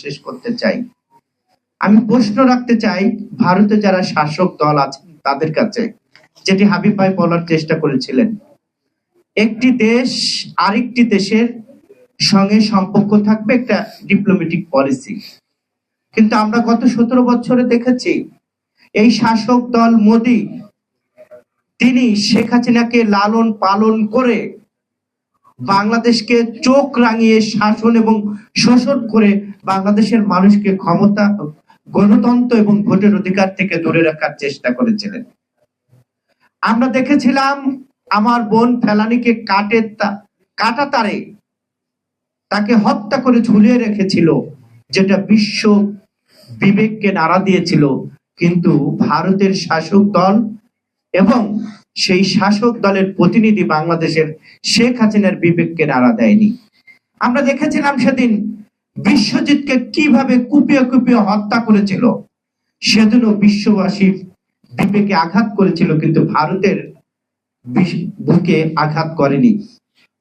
শেষ করতে চাই। আমি প্রশ্ন রাখতে চাই ভারতে যারা শাসক দল আছে তাদের কাছে, যেটি হাবিব ভাই বলার চেষ্টা করেছিলেন, একটি দেশ আরেকটি দেশের সঙ্গে সম্পর্ক থাকবে একটা ডিপ্লোম্যাটিক পলিসি, কিন্তু আমরা গত 17 বছরে দেখেছি এই শাসক দল মোদি তিনি শেখ হাসিনাকে লালন পালন করে বাংলাদেশকে চোখ রাঙিয়ে শাসন এবং শোষণ করে বাংলাদেশের মানুষকে ক্ষমতা, গণতন্ত্র এবং ভোটের অধিকার থেকে দূরে রাখার চেষ্টা করেছিলেন। আমরা দেখেছিলাম আমার বোন ফেলানীকে কাটা তারে তাকে হত্যা করে ঝুলিয়ে রেখেছিল, যেটা বিশ্ব বিবেককে নাড়া দিয়েছিল, কিন্তু ভারতের শাসক দল এবং সেই শাসক দলের প্রতিনিধি বাংলাদেশের শেখ হাসিনার বিবেককে নাড়া দেয়নি। আমরা দেখেছিলাম সেদিন বিশ্বজিৎকে কিভাবে কুপিয়ে কুপিয়ে হত্যা করেছিল, সেদিনও বিশ্ববাসীর বিবেকে আঘাত করেছিল, কিন্তু ভারতের বুকে আঘাত করেনি।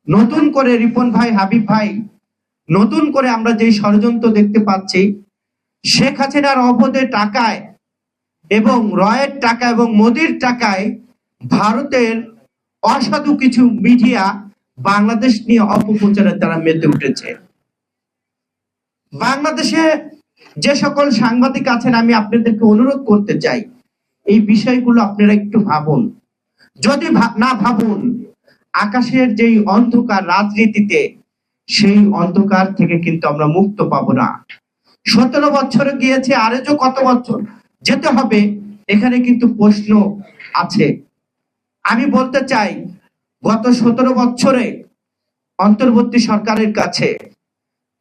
নতুন করে রিপন ভাই, হাবিব ভাই, নতুন করে আমরা যে ষড়যন্ত্র দেখতে পাচ্ছি, শেখ হাসিনার অবৈধ টাকায় এবং রয়ের টাকা এবং মোদির টাকায় ভারতের অসাধু কিছু মিডিয়া বাংলাদেশ নিয়ে অপপ্রচারের দ্বারা মেতে উঠেছে। বাংলাদেশে যে সকল সাংবাদিক আছেন, আমি আপনাদেরকে অনুরোধ করতে চাই এই বিষয়গুলো আপনারা একটু ভাবুন। যদি না ভাবুন, আকাশের যেই অন্ধকার রাজনীতিতে, সেই অন্ধকার থেকে কিন্তু আমরা মুক্ত পাবো না। 17 বছরে গিয়েছে, আরো যে কত বছর যেতে হবে, এখানে কিন্তু প্রশ্ন আছে। আমি বলতে চাই গত 17 বছরে অন্তর্বর্তী সরকারের কাছে,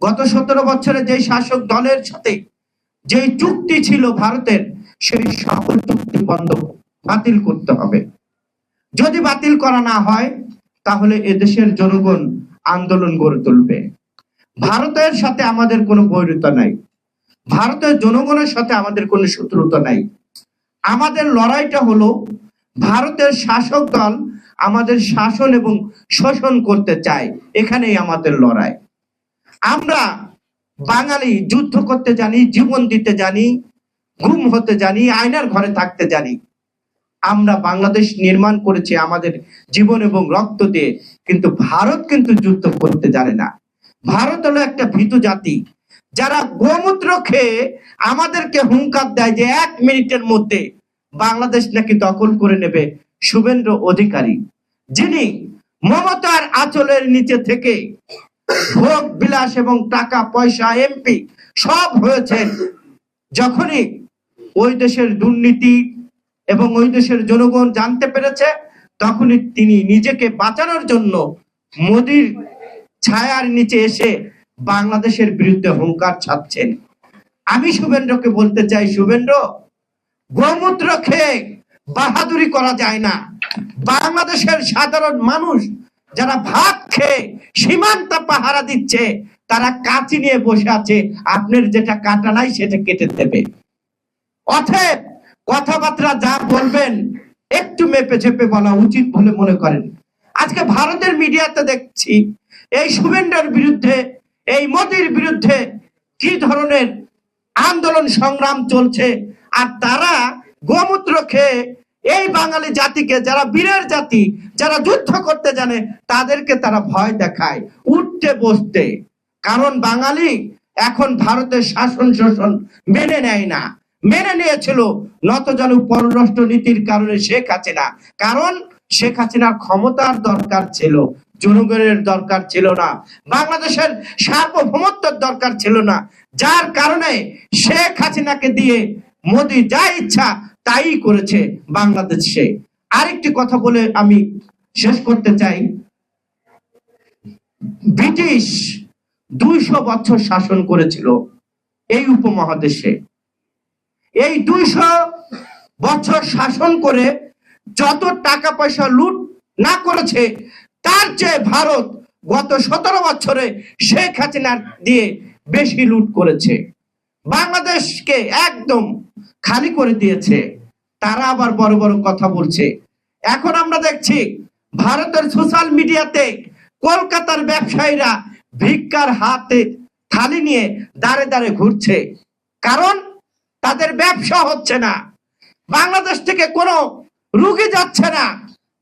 গত 17 বছরে যে শাসক দলের সাথে যে চুক্তি ছিল ভারতের, সেই সকল চুক্তি বাতিল করতে হবে। যদি বাতিল করা না হয়, তাহলে এদেশের জনগণ আন্দোলন গড়ে তুলবে। ভারতের সাথে আমাদের কোনো বৈরিতা নাই, ভারতের জনগণের সাথে আমাদের কোনো শত্রুতা নাই। আমাদের লড়াইটা হলো ভারতের শাসক দল আমাদের শাসন এবং শোষণ করতে চায়, এখানেই আমাদের লড়াই। আমরা বাঙালি যুদ্ধ করতে জানি, জীবন দিতে জানি, গুম হতে জানি, আয়নার ঘরে থাকতে জানি। আমরা বাংলাদেশ নির্মাণ করেছি আমাদের জীবন এবং রক্ত দিয়ে, কিন্তু ভারত কিন্তু যুদ্ধ করতে জানে না। ভারত হলো একটা ভীতু জাতি, যারা গোমূত্র খেয়ে আমাদেরকে হুঙ্কার দেয় যে 1 মিনিটের মধ্যে বাংলাদেশ নাকি দখল করে নেবে। শুভেন্দু অধিকারী, যিনি মমতার আঁচলের নিচে থেকে ভোগ বিলাস এবং টাকা পয়সা এমপি সব হয়েছেন, যখনই ওই দেশের দুর্নীতি এবং ওই দেশের জনগণ জানতে পেরেছে, তখনই তিনি নিজেকে বাঁচানোর জন্য মোদির ছায়ার নিচে এসে বাংলাদেশের বিরুদ্ধে হুঙ্কার ছাড়ছেন। আমি শুভেন্দুকে বলতে চাই, শুভেন্দু, গোমূত্র খেয়ে বাহাদুরি করা যায় না। বাংলাদেশের সাধারণ মানুষ যারা ভাত খেয়ে সীমান্ত পাহারা দিচ্ছে, তারা কাঁচি নিয়ে বসে আছে, আপনার যেটা কাটা নাই সেটা কেটে দেবে। অতএব কথাবার্তা যা বলবেন একটু মেপে চেপে বলা উচিত বলে মনে করেন। আজকে ভারতের মিডিয়াতে দেখছি এই শুভেন্দুর বিরুদ্ধে, এই মোদির বিরুদ্ধে কি ধরনের আন্দোলন সংগ্রাম চলছে, আর তারা গোমূত্র খেয়ে এই বাঙালি জাতিকে, যারা বীরের জাতি, যারা যুদ্ধ করতে জানে, তাদেরকে তারা ভয় দেখায় উঠতে বসতে। কারণ বাঙালি এখন ভারতের শাসন শোষণ মেনে নেয় না। মেনে নিয়েছিল নতজানু পররাষ্ট্র নীতির কারণে শেখ হাসিনা, কারণ শেখ হাসিনার ক্ষমতার দরকার ছিল, জনগণের দরকার ছিল না, বাংলাদেশের সার্বভৌমত্বের দরকার ছিল না। যার কারণে শেখ হাসিনাকে দিয়ে মোদি যা ইচ্ছা তাই করেছে বাংলাদেশে। আরেকটি কথা বলে আমি শেষ করতে চাই, ব্রিটিশ 200 বছর শাসন করেছিল এই উপমহাদেশে। এই 200 বছর শাসন করে যত টাকা পয়সা লুট না করেছে, তার চেয়ে ভারত গত 17 বছরে শেখ হাসিনার দিয়ে বেশি লুট করেছে, বাংলাদেশকে একদম খালি করে দিয়েছে। তারা আবার বড় বড় কথা বলছে। এখন আমরা দেখছি ভারতের সোশ্যাল মিডিয়াতে কলকাতার ব্যবসায়ীরা ভিক্ষার হাতে থালি নিয়ে দাঁড়ে দাঁড়ে ঘুরছে, কারণ তাদের ব্যবসা হচ্ছে না। বাংলাদেশ থেকে কোনো রুগী যাচ্ছে না,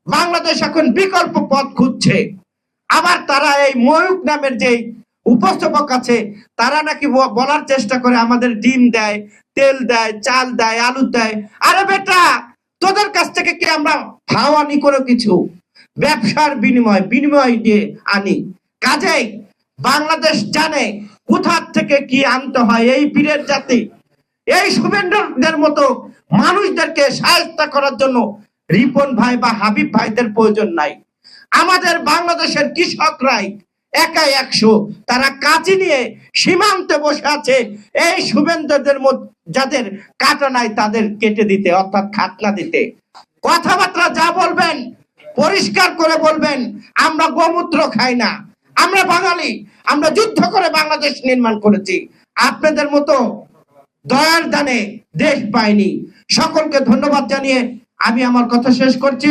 বাংলাদেশ এখন বিকল্প পথ খুঁজছে। আবার তারা এই ময়ূক নামের যে উপস্থাপক আছে, তারা নাকি বলার চেষ্টা করে আমাদের ডিম দেয়, তেল দেয়, চাল দেয়, আলু দেয়। আরে বেটা, তোদের কাছ থেকে কি আমরা ভাও আনি কোনো কিছু? ব্যবসার বিনিময় দিয়ে আনি। কাজেই বাংলাদেশ জানে কোথা থেকে কি আনতে হয়। এই বীরের জাতি, এই শুভেন্দ্রদের মতো মানুষদেরকে সাহায্য করার জন্য রিপন ভাই বা হাবিব ভাইদের প্রয়োজন নাই। আমাদের বাংলাদেশের কৃষকরাই একাই 100, তারা কাঁচি নিয়ে সীমান্তে বসে আছে এই শুভেন্দ্রদের যাদের কাটা নাই তাদের কেটে দিতে, অর্থাৎ খাতনা দিতে। কথাবার্তা যা বলবেন পরিষ্কার করে বলবেন। আমরা গোমূত্র খাই না, আমরা বাঙালি, আমরা যুদ্ধ করে বাংলাদেশ নির্মাণ করেছি। আপনাদের মতো দয়ার দানে দেশ পাইনি। সকলকে ধন্যবাদ জানিয়ে আমি আমার কথা শেষ করছি।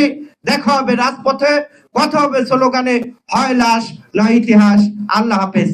দেখা হবে রাজপথে, কথা হবে স্লোগানে, হয় লাশ নয় ইতিহাস। আল্লাহ হাফেজ।